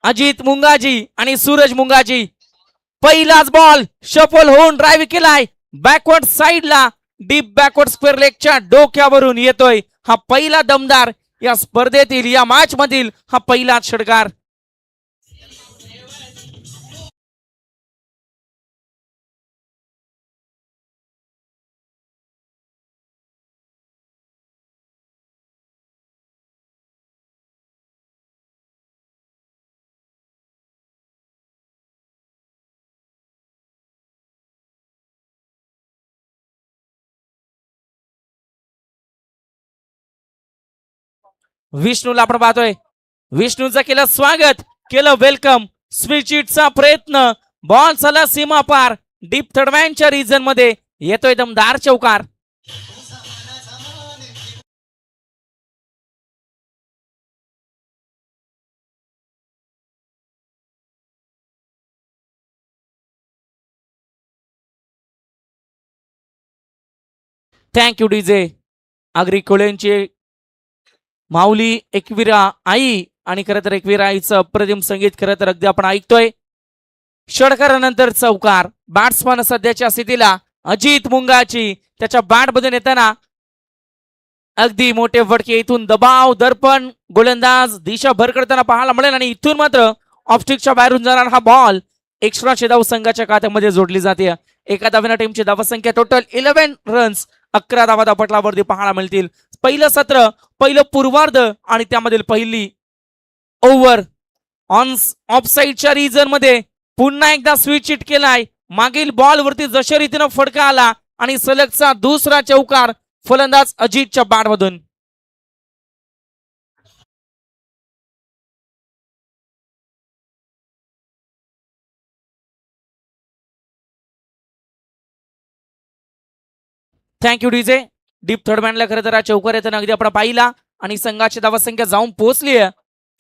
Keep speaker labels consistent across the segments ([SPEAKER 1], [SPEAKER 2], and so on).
[SPEAKER 1] अजित मुंगाजी आणि सूरज मुंगाजी. पहिलाच ball shuffle होऊन ड्राईव्ह केलाय बॅकवर्ड साइडला. डीप बॅकवर्ड स्क्वेअर लेगच्या डोक्यावरून येतोय हा पहिला दमदार या स्पर्धेतील या मॅच मधील हा पहिला षटकार. विष्णूला आपण पाहतोय. विष्णूचं केलं स्वागत, केलं वेलकम. स्विचिटचा प्रयत्न, बॉल चला सीमा पार. डीप थर्डमॅनच्या रिजन मध्ये येतोय दमदार चौकार. Thank you DJ. आगरी कोळ्यांची माऊली एकविरा आई आणि खरं तर एकविरा आईचं अप्रतिम संगीत खरं तर अगदी आपण ऐकतोय. षटकारानंतर चौकार. बॅट्समन सध्याच्या स्थितीला अजित मुंगाची त्याच्या बॅट मधून येताना अगदी मोठे फटके. इथून दबाव दर्पण गोलंदाज दिशा भर करताना पाहायला मिळेल आणि इथून मात्र ऑफस्टिकच्या बाहेरून जाणार हा बॉल एक्स्ट्रा धाव संघाच्या खात्यामध्ये जोडली जाते. एका धावेनं टीमची धावसंख्या टोटल 11 रन्स. 11 धावा धापटलावरती पाहायला मिळतील. पहिलं सत्र, पहिलं पूर्वार्ध आणि त्यामधील पहिली ओव्हर ऑन ऑफसाईडच्या रिजन मध्ये पुन्हा एकदा स्विच हिट केलाय. मागील बॉल वरती जशा रीतीनं फटका आला आणि सलगचा दुसरा चौकार फलंदाज अजितच्या बॅट मधून. Thank you DJ. डीप थर्ड मॅनला खरं तर चौकार येताना अगदी आपण पाहिला आणि संघाची धावसंख्या जाऊन पोहोचली आहे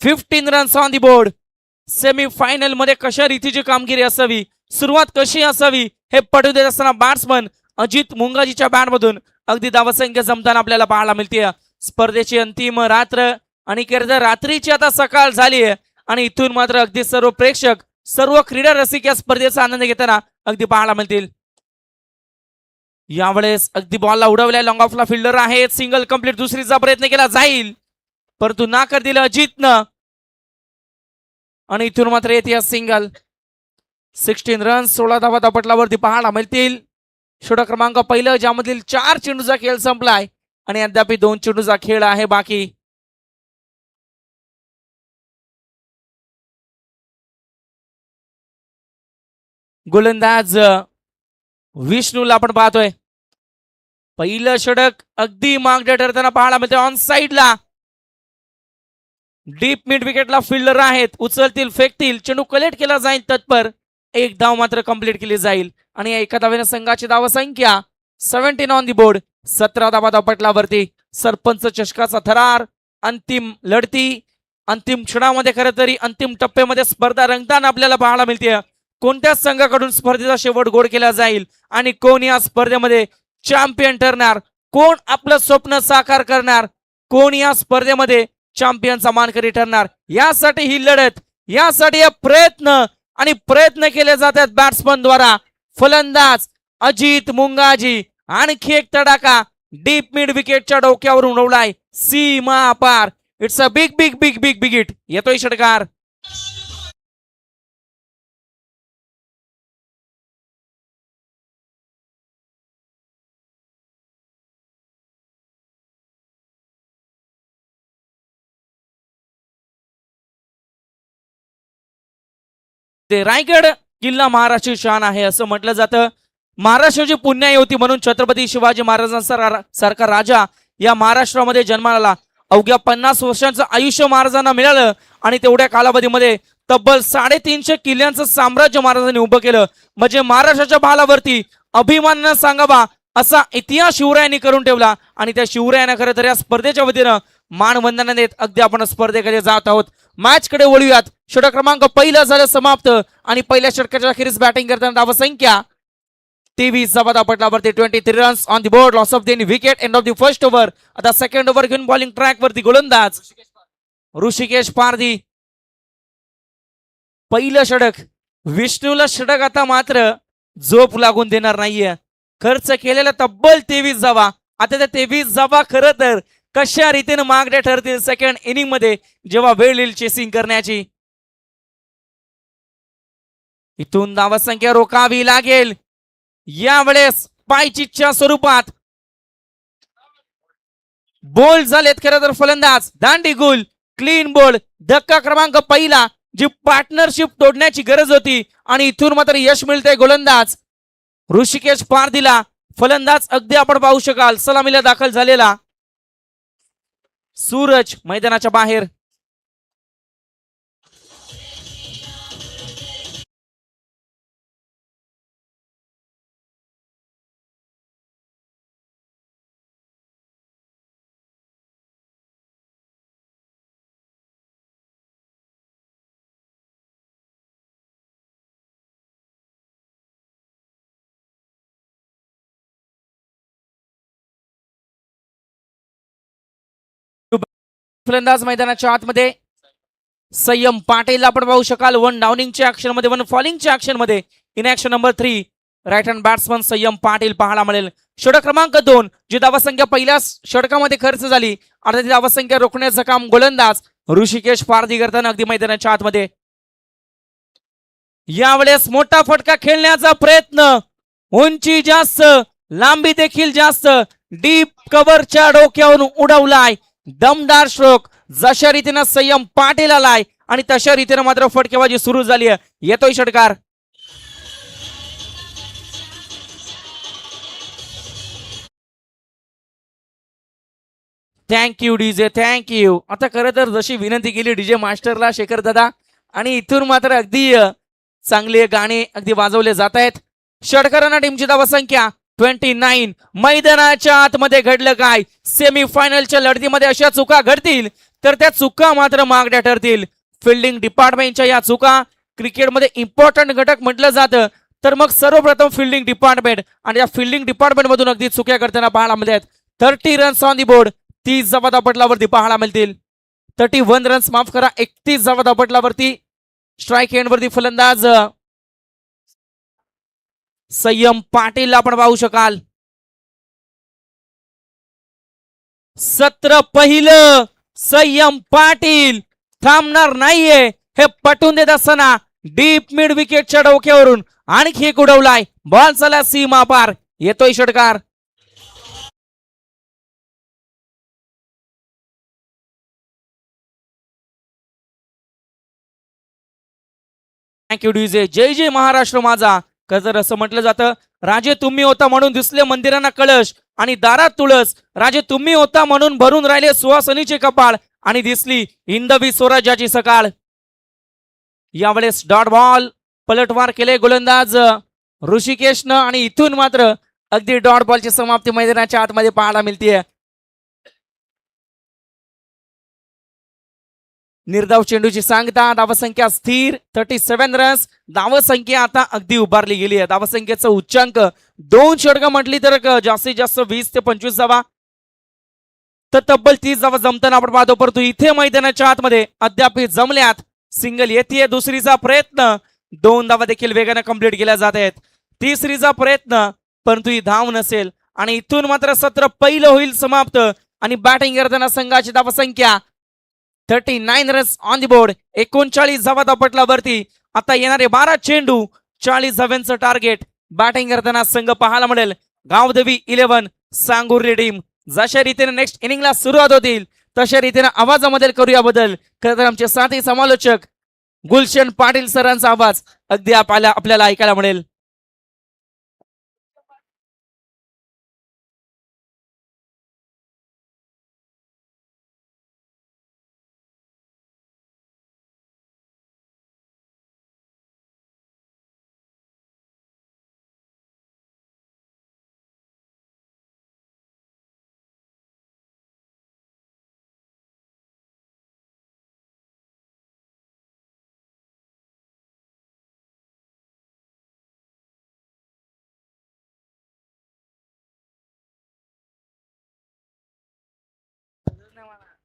[SPEAKER 1] 15 runs on the board. Semi final मध्ये कशा रीतीची कामगिरी असावी, सुरुवात कशी असावी हे पटू देत असताना बॅट्समन अजित मुंगाजीच्या बॅट मधून अगदी धावसंख्या जमताना आपल्याला पाहायला मिळते. स्पर्धेची अंतिम रात्र आणि खरं तर रात्रीची आता सकाळ झाली आहे आणि इथून मात्र अगदी सर्व प्रेक्षक, सर्व क्रीडा रसिक या स्पर्धेचा आनंद घेताना अगदी पाहायला मिळतील. यावेळेस अगदी बॉलला उडवलाय. लॉंग ऑफला फिल्डर आहे. सिंगल कंप्लीट दुसरीचा प्रयत्न केला जाईल परंतु नाकार दिलं अजितनं आणि इथून मात्र येते सिंगल. 16 रन्स 16 धावा धापटलावरती पाहायला मिळतील. षटक क्रमांक पहिलं ज्यामधील 4 चेंडूचा खेळ संपलाय आणि अद्याप 2 चेंडूचा खेळ आहे बाकी. गोलंदाज विष्णूला आपण पाहतोय. पहिलं षटक अगदी मागडे ठरताना पाहायला मिळते. ऑन साइडला डीप मिड विकेटला फिल्डर आहेत. उचलतील, फेकतील, चेंडू कलेक्ट केला जाईल तत्पर. एक धाव मात्र कंप्लीट केली जाईल आणि एका धावेने संघाची धावसंख्या 17 ऑन दी बोर्ड. 17 धावा धापटलावरती. सरपंच चषकाचा थरार, अंतिम लढती, अंतिम क्षणामध्ये खरं तरी अंतिम टप्प्यामध्ये स्पर्धा रंगताना आपल्याला पाहायला मिळते. कोणत्या संघाकडून स्पर्धेचा शेवट गोड केला जाईल आणि कोण या स्पर्धेमध्ये चॅम्पियन ठरणार, कोण आपलं स्वप्न साकार करणार, कोण या स्पर्धेमध्ये चॅम्पियनचा मानकरी ठरणार, यासाठी ही लढत, यासाठी प्रयत्न केले जातात बॅट्समन द्वारा. फलंदाज अजित मुंगाजी आणखी एक तडाखा डीप मिड विकेटच्या डोक्यावरून उडवलाय सीमा पार. It's a big big big big big hit. येतोय षटकार. रायगड किल्ला महाराष्ट्र शान आहे असं म्हटलं जातं. महाराष्ट्राची पुण्याई होती म्हणून छत्रपती शिवाजी महाराजांसारखा राजा या महाराष्ट्रामध्ये जन्माला. अवघ्या 50 वर्षांचं आयुष्य महाराजांना मिळालं आणि तेवढ्या कालावधीमध्ये तब्बल 350 किल्ल्यांचं साम्राज्य महाराजांनी उभं केलं. म्हणजे महाराष्ट्राच्या भालावरती अभिमानानं सांगावा असा इतिहास शिवरायांनी करून ठेवला आणि त्या शिवरायांना खरं तर या स्पर्धेच्या वतीनं मानवंदना देत अगदी आपण स्पर्धेकडे जात आहोत. मॅच कडे वळूयात. षटक क्रमांक पहिलं झालं समाप्त आणि पहिल्या षटकाच्या अखेरीस बॅटिंग करताना धावसंख्या 23 धावा धापटलावरती. 23 runs on the board. Loss of the wicket. End of the first over. आता सेकंड ओव्हर घेऊन बॉलिंग ट्रॅक वरती गोलंदाज ऋषिकेश पारधी. पहिलं षटक. विष्णूला षटक आता मात्र झोप लागून देणार नाहीये. खर्च केलेला तब्बल 23 धावा. आता त्या 23 धावा खरं तर कशा रीतीने मागण्या ठरतील सेकंड इनिंग मध्ये जेव्हा वेळ येईल चेसिंग करण्याची. इथून धावसंख्या रोखावी लागेल. यावेळेस पायचीच्या स्वरूपात बोल्ड झालेत खरं तर फलंदाज. दांडी गुल, क्लीन बोल्ड, धक्का क्रमांक पहिला. जी पार्टनरशिप तोडण्याची गरज होती आणि इथून मात्र यश मिळतंय गोलंदाज ऋषिकेश पारधीला. फलंदाज अगदी आपण पाहू शकाल सलामीला दाखल झालेला सूरज मैदानाच्या बाहेर. फलंदाज मैदानाच्या आतमध्ये संयम पाटील आपण पाहू शकाल. वन डाउनिंगच्या ऍक्शन मध्ये, वन फॉलिंगच्या ऍक्शन मध्ये. In action number 3 right hand batsman Sanyam Patil पाहायला मिळेल. षटक क्रमांक 2 जी धावसंख्या पहिल्या षटकामध्ये खर्च झाली आता ती धावसंख्या रोखण्याचं काम गोलंदाज ऋषिकेश पारधी करताना अगदी मैदानाच्या आतमध्ये. यावेळेस मोठा फटका खेळण्याचा प्रयत्न. उंची जास्त, लांबी देखील जास्त. डीप कव्हरच्या डोक्यावरून उडवलाय. दमदार स्ट्रोक. जशा रीतीनं संयम पाटील आलाय आणि तशा रीतीनं मात्र फटकेबाजी सुरू झाली आहे. येतोय षटकार. Thank you DJ, thank you. आता खरं तर जशी विनंती केली डीजे मास्टरला शेखर दादा आणि इथून मात्र अगदी चांगले गाणे अगदी वाजवले जात आहेत. षटकारांना टीमची धावसंख्या 29. मैदानाच्या आतमध्ये घडलं काय? सेमीफायनलच्या लढतीमध्ये अशा चुका घडतील तर त्या चुका मात्र मागण्या ठरतील. फिल्डिंग डिपार्टमेंटच्या या चुका क्रिकेटमध्ये इम्पॉर्टंट घटक म्हटलं जातं तर मग सर्वप्रथम फिल्डिंग डिपार्टमेंट आणि या फिल्डिंग डिपार्टमेंट मधून अगदी चुक्या करताना पाहायला मिळतात. 30 रन्स ऑन दी बोर्ड. 30 धावा धापटलावरती पाहायला मिळतील. 31 रन्स माफ करा, 31 धावा धापटलावरती. स्ट्राईक एंड वरती फलंदाज संयम पाटील आपण पाहू शकाल. सत्र पहिलं संयम पाटील थांबणार नाहीये हे पटवून देत असताना डीप मिड विकेटच्या डोक्यावरून आणखी एक उडवलाय. बॉल चला सीमा पार. येतोय षटकार. Thank you DJ. जय जय महाराष्ट्र माझा. जर असं म्हटलं जातं राजे तुम्ही होता म्हणून दिसले मंदिरांना कळश आणि दारात तुळस. राजे तुम्ही होता म्हणून भरून राहिले सुवासनीचे कपाळ आणि दिसली हिंदवी स्वराज्याची सकाळ. यावेळेस डॉट बॉल पलटवार केले गोलंदाज ऋषिकेशनं आणि इथून मात्र अगदी डॉट बॉलची समाप्ती मैदानाच्या आतमध्ये पाहायला मिळते. निर्धाव चेंडूची सांगता. धावसंख्या स्थिर 37 रन्स. धावसंख्या आता अगदी उभारली गेली आहे. धावसंख्येचा उच्चांक 2 षटकं म्हटली तर जास्तीत जास्त 20 ते 25 धावा तर तब्बल 30 धावा जमताना आपण पाहतो. परंतु इथे मैदानाच्या आतमध्ये अद्याप जमल्यात. सिंगल येते. दुसरीचा प्रयत्न. 2 धावा देखील वेगाने कंप्लीट केल्या जात आहेत. तिसरीचा प्रयत्न परंतु ही धाव नसेल आणि इथून मात्र सत्र पहिलं होईल समाप्त आणि बॅटिंग करताना संघाची धावसंख्या 39 रन्स ऑन दी बोर्ड. 39 धावा धापटलावरती. आता येणारे 12 चेंडू 40 धाव्यांचं टार्गेट. बॅटिंग करताना संघ पाहायला मिळेल गावदेवी 11 सांगुर्ली टीम. जशा रीतीने नेक्स्ट इनिंगला सुरुवात होतील तशा रीतीने आवाजामध्ये करूया बदल. खरं तर आमचे साथी समालोचक गुलशन पाटील सरांचा आवाज अगदी आपल्याला ऐकायला मिळेल.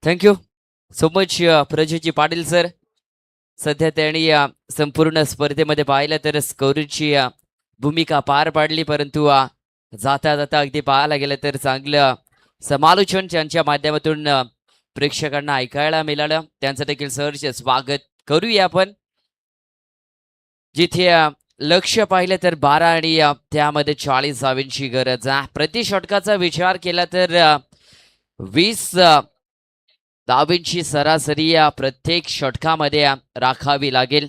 [SPEAKER 2] Thank you so much Prajayji Patil sir. सध्या त्यांनी संपूर्ण स्पर्धेमध्ये पाहिलं तर स्कोरची भूमिका पार पाडली, परंतु जाता जाता अगदी पाहायला गेलं तर चांगलं समालोचन त्यांच्या माध्यमातून प्रेक्षकांना ऐकायला मिळालं. त्यांचं देखील सहर्ष स्वागत करूया आपण. जिथे लक्ष पाहिलं तर 12 आणि त्यामध्ये 40 धावांची गरज आहे. प्रति षटकाचा विचार केला तर 20 धावांची सरासरी प्रत्येक षटकामध्ये राखावी लागेल.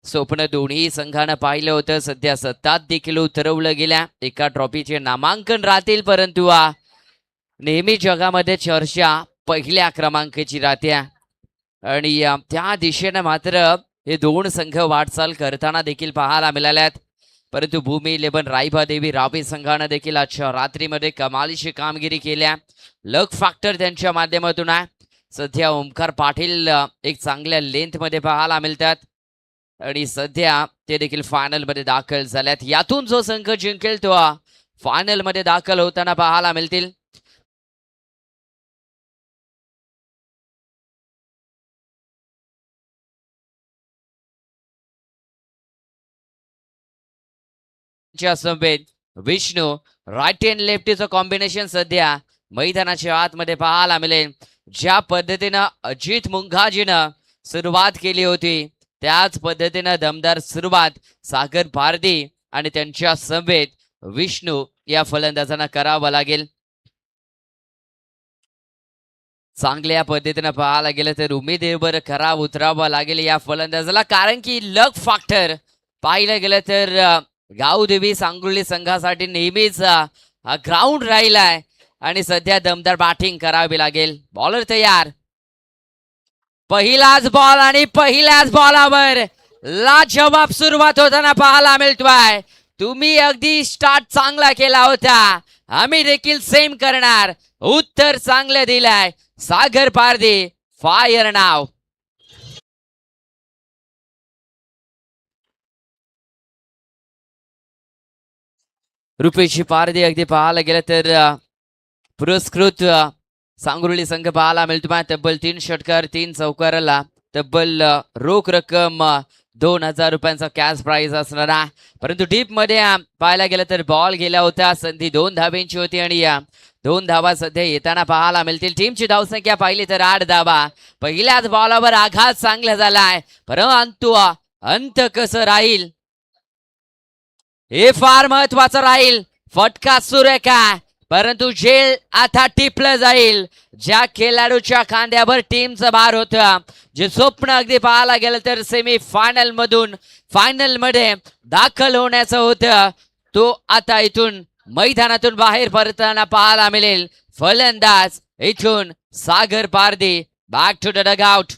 [SPEAKER 2] स्वप्न दोन्ही संघानं पाहिलं होतं. सध्या सत्तात देखील उतरवलं गेल्या. एका ट्रॉफीचे नामांकन राहतील, परंतु नेहमी जगामध्ये चर्चा पहिल्या क्रमांकाची राहते आणि त्या दिशेनं मात्र हे दोन संघ वाटचाल करताना देखील पाहायला मिळाल्यात. परंतु भूमी 11 रायबादेवी रावी संघानं देखील आजच्या रात्रीमध्ये कमालीची कामगिरी केल्या. लक फॅक्टर त्यांच्या माध्यमातून आहे. सध्या ओमकार पाटील एक चांगल्या लेंथमध्ये पाहायला मिळतात आणि सध्या ते देखील फायनलमध्ये दाखल झाल्यात. यातून जो संघ जिंकेल तो फायनलमध्ये दाखल होताना पाहायला मिळतील. समवेत विष्णू राईट अँड लेफ्टीचं कॉम्बिनेशन सध्या मैदानाच्या आतमध्ये पाहायला मिळेल. ज्या पद्धतीनं अजित मुंघाजीनं सुरुवात केली होती त्याच पद्धतीनं दमदार सुरुवात सागर पारधी आणि त्यांच्या समवेत विष्णू या फलंदाजांना करावं लागेल. चांगल्या पद्धतीनं पाहायला गेलं तर उमेदीवर खराब उतरावं लागेल या फलंदाजाला, कारण की लक फॅक्टर पाहिलं गेलं तर गावदेवी सांगुर्ली संघासाठी नेहमीच ग्राउंड राहिलाय आणि सध्या दमदार बॅटिंग करावी लागेल. बॉलर तयार. पहिलाच बॉल आणि पहिल्याच बॉलावर लाजवाब सुरुवात होताना पाहायला मिळतोय. तुम्ही अगदी स्टार्ट चांगला केला होता, आम्ही देखील सेम करणार. उत्तर चांगलं दिलंय सागर पारधी. फायर नाव. रुपेशी पारधी अगदी पाहायला गेलं तर पुरस्कृत सांगुर्ली संघ पाहायला मिळतो. तब्बल 3 षटकार 3 चौकाराला तब्बल रोख रक्कम 2000 रुपयांचा कॅश प्राइज असणार आहे. परंतु डीप मध्ये पाहायला गेलं तर बॉल गेला होता. संधी 2 धावांची होती आणि 2 धावा सध्या येताना पाहायला मिळतील. टीमची धावसंख्या पाहिली तर 8 धावा. पहिल्याच बॉलावर आघात चांगला झालाय, परंतु अंत कसं राहील हे फार महत्वाचं राहील. फटका सुरेखा, परंतु झेल आता टिपलं जाईल. ज्या खेळाडूच्या खांद्यावर टीमचं भार होतं, जे स्वप्न अगदी पाहायला गेलं तर सेमी फायनल मधून फायनल मध्ये दाखल होण्याचं होतं, तो आता इथून मैदानातून बाहेर पडताना पाहायला मिळेल. फलंदाज इथून Sagar Pardhi. Back to the dugout.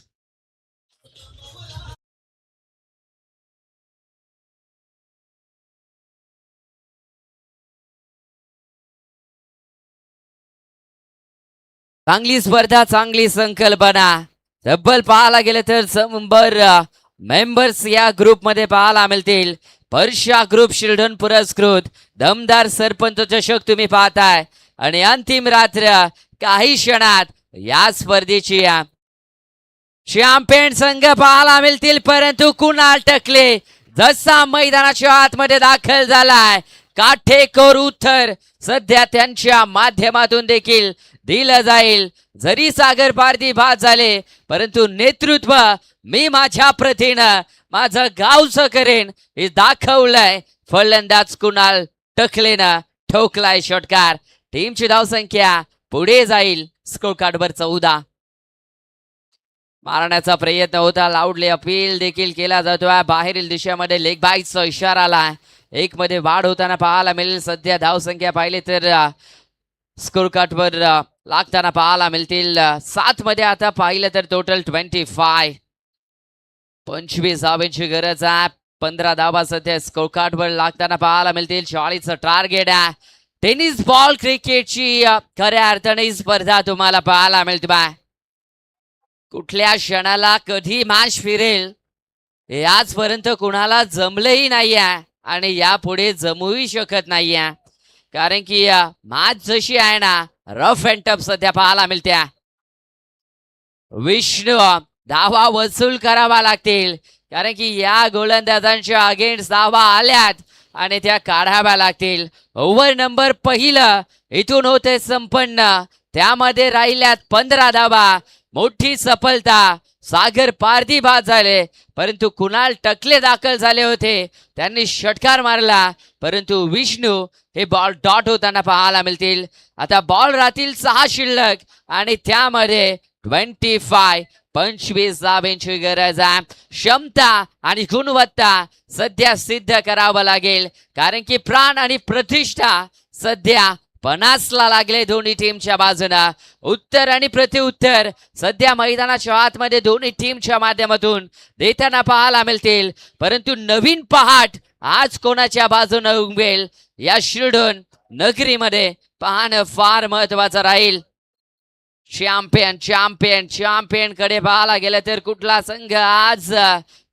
[SPEAKER 2] चांगली स्पर्धा, चांगली संकल्पना. तब्बल पाहायला गेलं तर मेंबर्स या ग्रुप मध्ये पाहायला मिळतील. पर्षा ग्रुप शिल्डन पुरस्कृत दमदार सरपंच चषक तुम्ही पाहताय आणि अंतिम रात्र काही क्षणात या स्पर्धेची चॅम्पियन संघ पाहायला मिळतील. परंतु कुणाल टकले जसा मैदानाच्या आतमध्ये दाखल झालाय, काठेकोर उत्तर सध्या त्यांच्या माध्यमातून देखील दिलं जाईल. जरी सागर पारधी बाद झाले, परंतु नेतृत्व मी माझ्या प्रतीनं माझं गावचं करेन हे दाखवलंय. फलंदाज कुणाल टकलेनं ठोकलाय षटकार. टीमची धावसंख्या पुढे जाईल. स्कोर कार्डवर 14. मारण्याचा प्रयत्न होता. लाऊडली अपील देखील केला जातोय. बाहेरील दिशेमध्ये लेग बाईटचा इशारा आला. 1 मध्ये वाढ होताना पाहायला मिळेल. सध्या धावसंख्या पाहिली तर स्कोर कार्डवर लागताना पाहायला मिळतील. 7 मध्ये आता पाहिलं तर टोटल 25. 25 धावांची गरज आहे. 15 धावा सध्या स्कोर कार्डवर लागताना पाहायला मिळतील. 40चं टार्गेट आहे. टेनिस बॉल क्रिकेटची खऱ्या अर्थाने ही स्पर्धा तुम्हाला पाहायला मिळते. कुठल्या क्षणाला कधी मॅच फिरेल हे आजपर्यंत कुणाला जमलंही नाहीये आणि यापुढे जमूही शकत नाहीये, कारण की मॅच जशी आहे ना, रफ अँड टफ सध्या पाहायला मिळते. विष्णू धावा वसूल करावा लागतील, कारण की या गोलंदाजांच्या अगेन्स्ट धावा आल्यात आणि त्या काढाव्या लागतील. ओव्हर नंबर पहिलं इथून होते संपन्न, त्यामध्ये राहिल्यात 15 धावा. मोठी सफलता. सागर पारधी बाद झाले, परंतु कुणाल टकले दाखल झाले होते, त्यांनी षटकार मारला, परंतु विष्णू हे बॉल डॉट होताना पाहायला मिळतील. आता बॉल राहतील 6 शिल्लक आणि त्यामध्ये 25 धावांची गरज आहे. क्षमता आणि गुणवत्ता सध्या सिद्ध करावं लागेल, कारण की प्राण आणि प्रतिष्ठा सध्या 50 ला लागले दोन्ही टीमच्या बाजूने. उत्तर आणि प्रत्युत्तर सध्या मैदानाच्या आतमध्ये दोन्ही टीमच्या माध्यमातून देताना पाहायला मिळतील, परंतु नवीन पहाट आज कोणाच्या बाजूने उगवेल या शिरढोण नगरीमध्ये पाहणं फार महत्वाचं राहील. चॅम्पियन चॅम्पियन चॅम्पियन कडे पाहायला गेलं तर कुठला संघ आज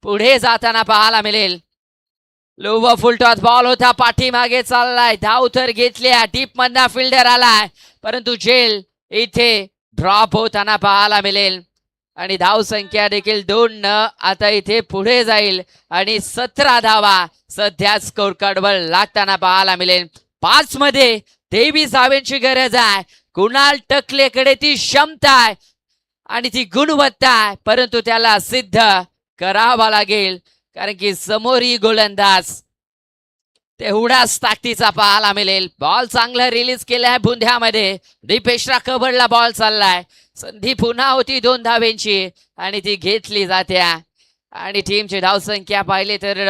[SPEAKER 2] पुढे जाताना पाहायला मिळेल. लोवा फुलटॉस बॉल होता, पाठीमागे चाललाय, धाव तर घेतल्या, डीप मधना फिल्डर आलाय, परंतु झेल इथे ड्रॉप होताना पाहायला मिळेल आणि धाव संख्या देखील 2 न आता इथे पुढे जाईल आणि 17 धावा सध्या स्कोर कार्डवर लागताना पाहायला मिळेल. 5 मध्ये 23 धावांची गरज आहे. कुणाल टकलेकडे ती क्षमता आहे आणि ती गुणवत्ता आहे, परंतु त्याला सिद्ध करावा लागेल, कारण की समोरही गोलंदाज तेवढाच ताकदीचा पाहायला मिळेल. बॉल चांगला रिलीज केलाय बुंध्यामध्ये, दीपेशला कबडला बॉल चाललाय, संधी पुन्हा होती 2 धावेंची आणि ती घेतली जाते आणि टीमची धावसंख्या पाहिली तर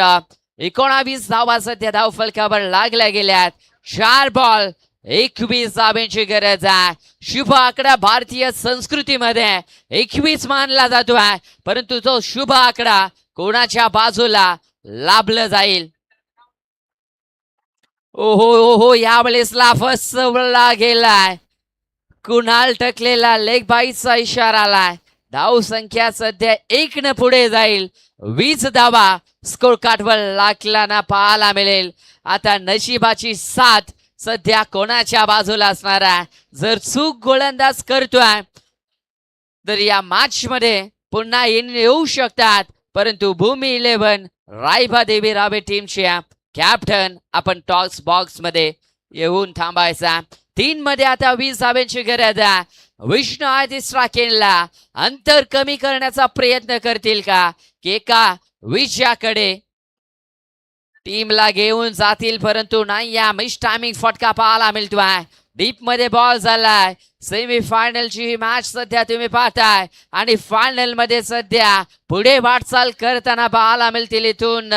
[SPEAKER 2] 19 धावा सध्या धाव फलकावर लागल्या गेल्यात. 4 बॉल 21 धावांची गरज आहे. शुभ आकडा भारतीय संस्कृतीमध्ये 21 मानला जातो आहे, परंतु तो शुभ आकडा कोणाच्या बाजूला लाभलं जाईल. ओहो ओहो, यावेळेस फसवला गेलाय. कुणाल टकलेला लेग बाईचा इशारा आलाय. धाव संख्या सध्या 1 न पुढे जाईल. 20 धावा स्कोर कार्डवर लागल्याना पाहायला मिळेल. आता नशिबाची साथ सध्या कोणाच्या बाजूला असणार आहे. जर चूक गोलंदाज करतोय तर या मॅच मध्ये पुन्हा येऊ शकतात, परंतु भूमी 11 रायबा देवी रावे टीमच्या कॅप्टन आपण टॉस बॉक्स मध्ये येऊन थांबायचा. 3 मध्ये आता 20 धावांची गरज आहे. विष्णू आधी स्ट्राकेनला अंतर कमी करण्याचा प्रयत्न करतील का, की एका विजयाकडे टीमला घेऊन जातील, परंतु नाही, या मिस टायमिंग फटका पाहायला मिळतोय. डीप मध्ये बॉल झालाय. सेमी फायनलची ही मॅच सध्या तुम्ही पाहताय आणि फायनल मध्ये सध्या पुढे वाटचाल करताना पाहायला मिळतील इथून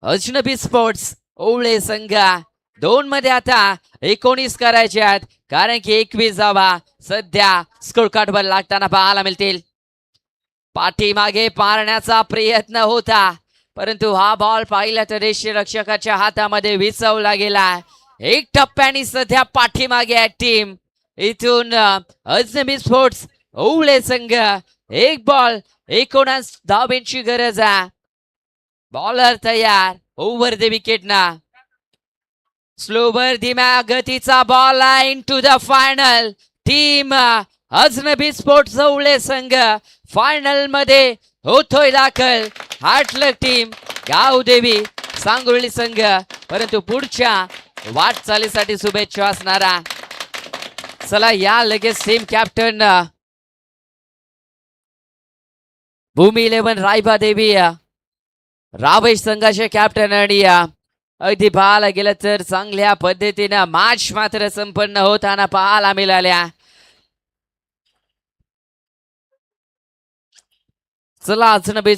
[SPEAKER 2] अजनबी स्पोर्ट्स ओवळे संघ. 2 मध्ये आता 19 करायचे आहेत, कारण की 21 धावा सध्या स्कोर कार्डवर लागताना पाहायला मिळतील. पाठीमागे पारण्याचा प्रयत्न होता, परंतु हा बॉल पाहिला तर रक्षकाच्या हातामध्ये विचवला गेला. 1 टप्प्याने सध्या पाठीमागे आहे टीम. इथून अजनबी स्पोर्ट्स ओवळे संघ 1 बॉल 19 धावांची गरज आहे. बॉलर तयार ओव्हर द विकेट ना. स्लोवर धीम्या गतीचा बॉल आहे इनटू द फायनल. टीम अजनबी स्पोर्ट्स ओवळे संघ फायनल मध्ये होतोय दाखल. हार्टलक टीम गावदेवी सांगोळी संघ, परंतु पुढच्या वाटचालीसाठी शुभेच्छा असणारा. चला या लगेच टीम कॅप्टन भूमी 11 रायबा देवी रावेश संघाचे कॅप्टन आणि अगदी पाहायला गेलं तर चांगल्या पद्धतीने मॅच मात्र संपन्न होताना पाहायला मिळाल्या. चला अजनबी